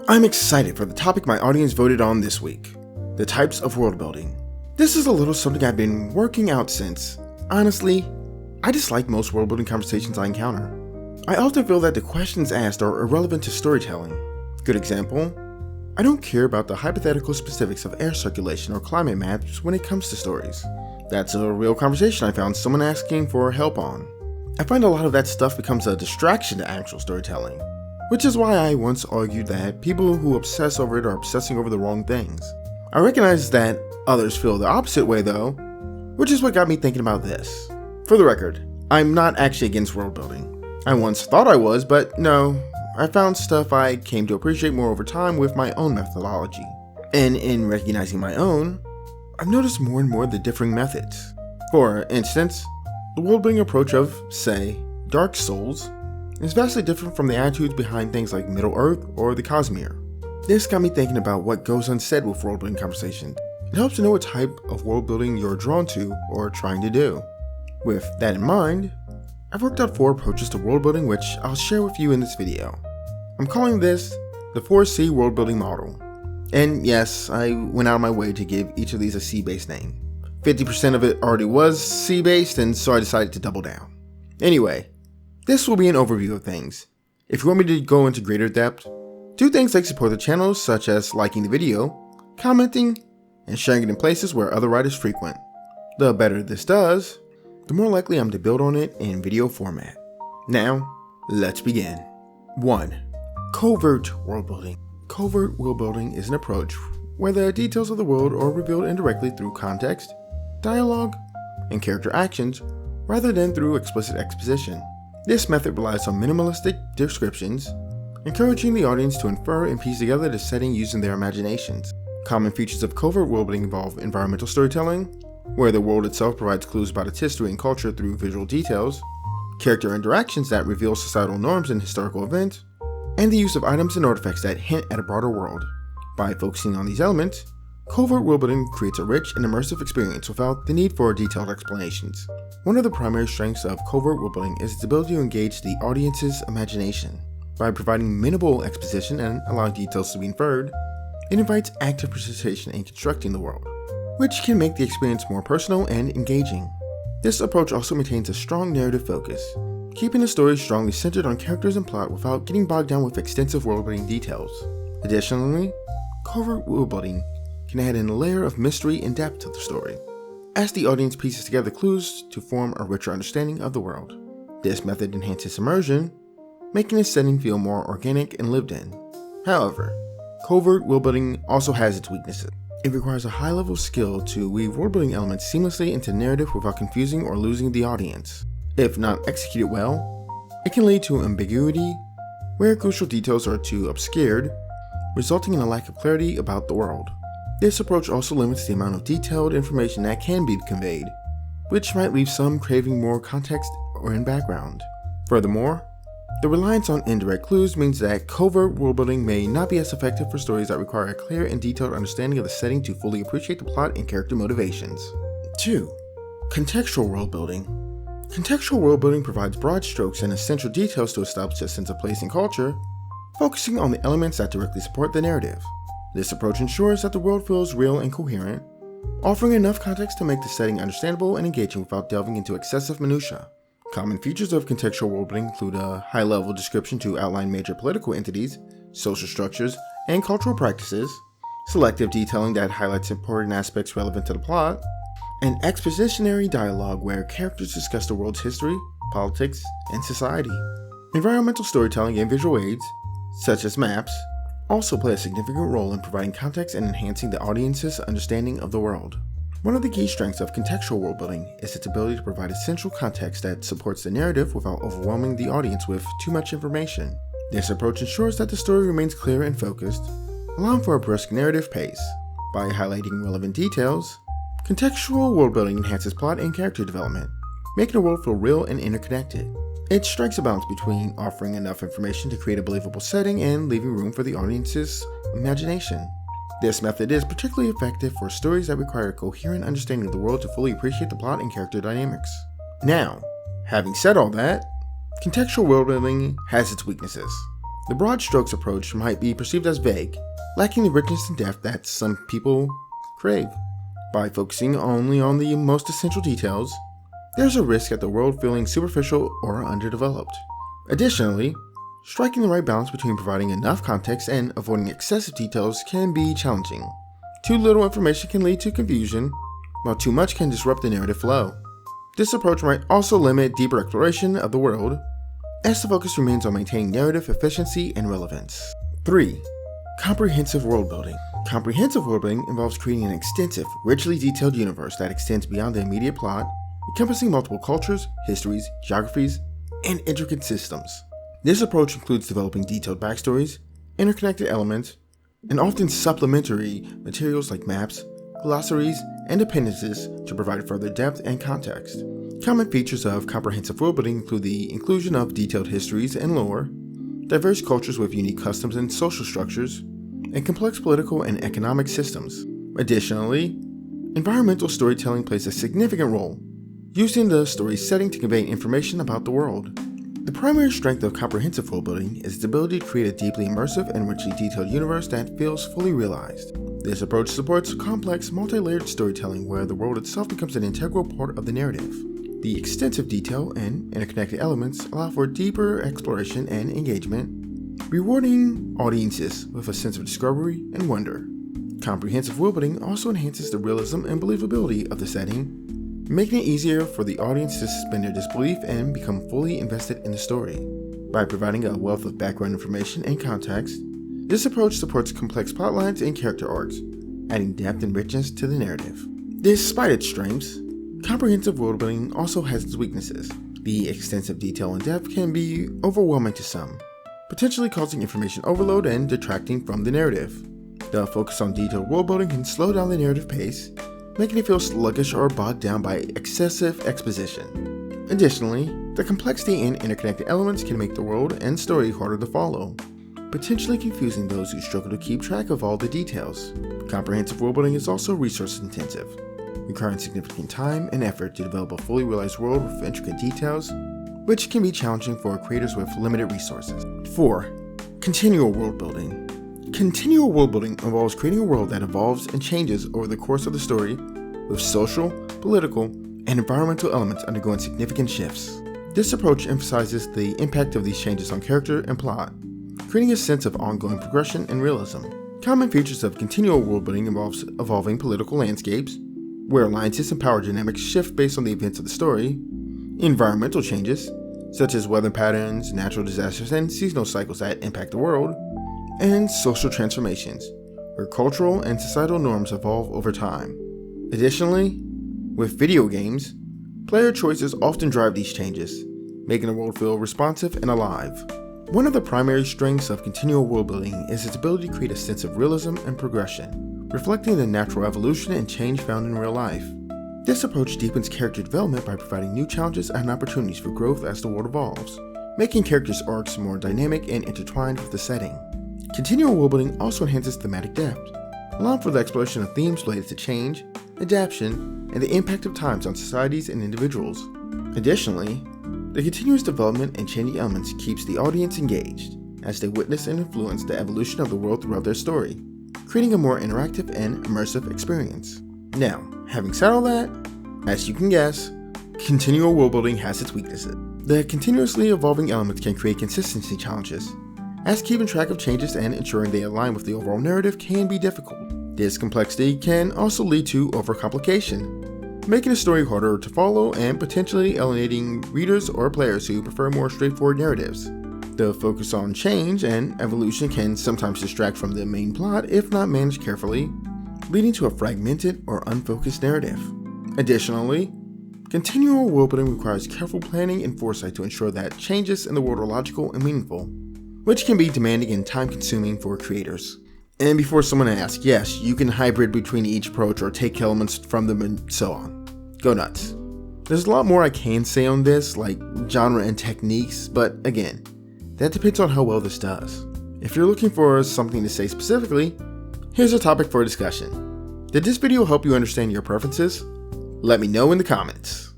I'm excited for the topic my audience voted on this week, the types of world building. This is a little something I've been working out since, honestly, I dislike most world building conversations I encounter. I often feel that the questions asked are irrelevant to storytelling. Good example, I don't care about the hypothetical specifics of air circulation or climate maps when it comes to stories. That's a real conversation I found someone asking for help on. I find a lot of that stuff becomes a distraction to actual storytelling, which is why I once argued that people who obsess over it are obsessing over the wrong things. I recognize that others feel the opposite way though, which is what got me thinking about this. For the record, I'm not actually against world building. I once thought I was, but no, I found stuff I came to appreciate more over time with my own methodology. And in recognizing my own, I've noticed more and more the differing methods. For instance, the world building approach of, say, Dark Souls is vastly different from the attitudes behind things like Middle-earth or the Cosmere. This got me thinking about what goes unsaid with world building conversations. It helps to know what type of world building you're drawn to or trying to do. With that in mind, I've worked out 4 approaches to world building which I'll share with you in this video. I'm calling this the 4C Worldbuilding Model. And yes, I went out of my way to give each of these a C-based name. 50% of it already was C-based, and so I decided to double down. Anyway, this will be an overview of things. If you want me to go into greater depth, do things like support the channel, such as liking the video, commenting, and sharing it in places where other writers frequent. The better this does, the more likely I'm to build on it in video format. Now, let's begin. 1. Covert Worldbuilding. Covert Worldbuilding is an approach where the details of the world are revealed indirectly through context, dialogue, and character actions, rather than through explicit exposition. This method relies on minimalistic descriptions, encouraging the audience to infer and piece together the setting using their imaginations. Common features of covert worldbuilding involve environmental storytelling, where the world itself provides clues about its history and culture through visual details, character interactions that reveal societal norms and historical events, and the use of items and artifacts that hint at a broader world. By focusing on these elements, covert worldbuilding creates a rich and immersive experience without the need for detailed explanations. One of the primary strengths of covert worldbuilding is its ability to engage the audience's imagination. By providing minimal exposition and allowing details to be inferred, it invites active participation in constructing the world, which can make the experience more personal and engaging. This approach also maintains a strong narrative focus, keeping the story strongly centered on characters and plot without getting bogged down with extensive worldbuilding details. Additionally, covert worldbuilding can add in a layer of mystery and depth to the story, as the audience pieces together clues to form a richer understanding of the world. This method enhances immersion, making the setting feel more organic and lived in. However, covert worldbuilding also has its weaknesses. It requires a high level of skill to weave worldbuilding elements seamlessly into narrative without confusing or losing the audience. If not executed well, it can lead to ambiguity, where crucial details are too obscured, resulting in a lack of clarity about the world. This approach also limits the amount of detailed information that can be conveyed, which might leave some craving more context or in background. Furthermore, the reliance on indirect clues means that covert worldbuilding may not be as effective for stories that require a clear and detailed understanding of the setting to fully appreciate the plot and character motivations. 2. Contextual Worldbuilding. Contextual worldbuilding provides broad strokes and essential details to establish a sense of place and culture, focusing on the elements that directly support the narrative. This approach ensures that the world feels real and coherent, offering enough context to make the setting understandable and engaging without delving into excessive minutiae. Common features of contextual worldbuilding include a high-level description to outline major political entities, social structures, and cultural practices, selective detailing that highlights important aspects relevant to the plot, and expositionary dialogue where characters discuss the world's history, politics, and society. Environmental storytelling and visual aids, such as maps, also play a significant role in providing context and enhancing the audience's understanding of the world. One of the key strengths of contextual worldbuilding is its ability to provide essential context that supports the narrative without overwhelming the audience with too much information. This approach ensures that the story remains clear and focused, allowing for a brisk narrative pace. By highlighting relevant details, contextual worldbuilding enhances plot and character development, making the world feel real and interconnected. It strikes a balance between offering enough information to create a believable setting and leaving room for the audience's imagination. This method is particularly effective for stories that require a coherent understanding of the world to fully appreciate the plot and character dynamics. Now, having said all that, contextual worldbuilding has its weaknesses. The broad strokes approach might be perceived as vague, lacking the richness and depth that some people crave. By focusing only on the most essential details, there's a risk at the world feeling superficial or underdeveloped. Additionally, striking the right balance between providing enough context and avoiding excessive details can be challenging. Too little information can lead to confusion, while too much can disrupt the narrative flow. This approach might also limit deeper exploration of the world, as the focus remains on maintaining narrative efficiency and relevance. 3. Comprehensive worldbuilding. Comprehensive worldbuilding involves creating an extensive, richly detailed universe that extends beyond the immediate plot, encompassing multiple cultures, histories, geographies, and intricate systems. This approach includes developing detailed backstories, interconnected elements, and often supplementary materials like maps, glossaries, and appendices to provide further depth and context. Common features of comprehensive worldbuilding include the inclusion of detailed histories and lore, diverse cultures with unique customs and social structures, and complex political and economic systems. Additionally, environmental storytelling plays a significant role, using the story's setting to convey information about the world. The primary strength of comprehensive worldbuilding is its ability to create a deeply immersive and richly detailed universe that feels fully realized. This approach supports complex, multi-layered storytelling where the world itself becomes an integral part of the narrative. The extensive detail and interconnected elements allow for deeper exploration and engagement, rewarding audiences with a sense of discovery and wonder. Comprehensive worldbuilding also enhances the realism and believability of the setting, making it easier for the audience to suspend their disbelief and become fully invested in the story. By providing a wealth of background information and context, this approach supports complex plotlines and character arcs, adding depth and richness to the narrative. Despite its strengths, comprehensive worldbuilding also has its weaknesses. The extensive detail and depth can be overwhelming to some, potentially causing information overload and detracting from the narrative. The focus on detailed worldbuilding can slow down the narrative pace, making it feel sluggish or bogged down by excessive exposition. Additionally, the complexity and interconnected elements can make the world and story harder to follow, potentially confusing those who struggle to keep track of all the details. Comprehensive worldbuilding is also resource intensive, requiring significant time and effort to develop a fully realized world with intricate details, which can be challenging for creators with limited resources. 4. Continual worldbuilding. Continual worldbuilding involves creating a world that evolves and changes over the course of the story, with social, political, and environmental elements undergoing significant shifts. This approach emphasizes the impact of these changes on character and plot, creating a sense of ongoing progression and realism. Common features of continual worldbuilding involves evolving political landscapes, where alliances and power dynamics shift based on the events of the story, environmental changes, such as weather patterns, natural disasters, and seasonal cycles that impact the world, and social transformations, where cultural and societal norms evolve over time. Additionally, with video games, player choices often drive these changes, making the world feel responsive and alive. One of the primary strengths of continual worldbuilding is its ability to create a sense of realism and progression, reflecting the natural evolution and change found in real life. This approach deepens character development by providing new challenges and opportunities for growth as the world evolves, making characters' arcs more dynamic and intertwined with the setting. Continual worldbuilding also enhances thematic depth, allowing for the exploration of themes related to change, adaptation, and the impact of times on societies and individuals. Additionally, the continuous development and changing elements keeps the audience engaged as they witness and influence the evolution of the world throughout their story, creating a more interactive and immersive experience. Now, having said all that, as you can guess, continual worldbuilding has its weaknesses. The continuously evolving elements can create consistency challenges, as keeping track of changes and ensuring they align with the overall narrative can be difficult. This complexity can also lead to overcomplication, making a story harder to follow and potentially alienating readers or players who prefer more straightforward narratives. The focus on change and evolution can sometimes distract from the main plot if not managed carefully, leading to a fragmented or unfocused narrative. Additionally, continual worldbuilding requires careful planning and foresight to ensure that changes in the world are logical and meaningful, which can be demanding and time-consuming for creators. And before someone asks, yes, you can hybrid between each approach or take elements from them and so on. Go nuts. There's a lot more I can say on this, like genre and techniques, but again, that depends on how well this does. If you're looking for something to say specifically, here's a topic for discussion. Did this video help you understand your preferences? Let me know in the comments.